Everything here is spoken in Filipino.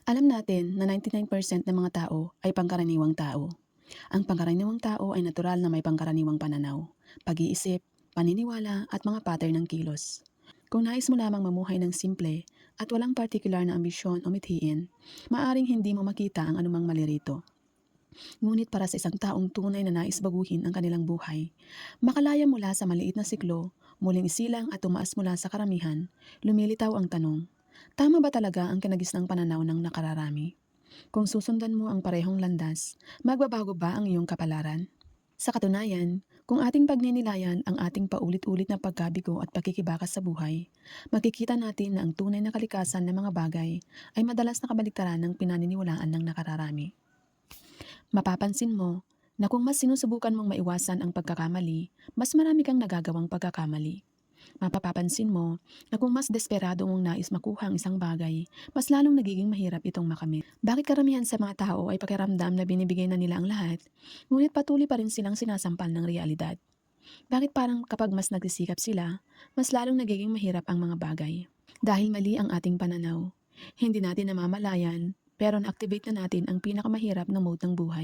Alam natin na 99% ng mga tao ay pangkaraniwang tao. Ang pangkaraniwang tao ay natural na may pangkaraniwang pananaw, pag-iisip, paniniwala at mga pattern ng kilos. Kung nais mo lamang mamuhay ng simple at walang partikular na ambisyon o mithiin, maaring hindi mo makita ang anumang mali rito. Ngunit para sa isang taong tunay na nais baguhin ang kanilang buhay, makalaya mula sa maliit na siklo, muling isilang at tumaas mula sa karamihan, lumilitaw ang tanong, tama ba talaga ang kinagisnang pananaw ng nakararami? Kung susundan mo ang parehong landas, magbabago ba ang iyong kapalaran? Sa katunayan, kung ating pagninilayan ang ating paulit-ulit na pagkabigo at pakikibakas sa buhay, makikita natin na ang tunay na kalikasan ng mga bagay ay madalas na kabaligtaran ng pinaniniwalaan ng nakararami. Mapapansin mo na kung mas sinusubukan mong maiwasan ang pagkakamali, mas marami kang nagagawang pagkakamali. Mapapapansin mo na kung mas desperado mong nais makuha ang isang bagay, mas lalong nagiging mahirap itong makamit. Bakit karamihan sa mga tao ay pakiramdam na binibigay na nila ang lahat, ngunit patuloy pa rin silang sinasampal ng realidad? Bakit parang kapag mas nagsisikap sila, mas lalong nagiging mahirap ang mga bagay? Dahil mali ang ating pananaw. Hindi natin namamalayan, pero na-activate na natin ang pinakamahirap na mode ng buhay.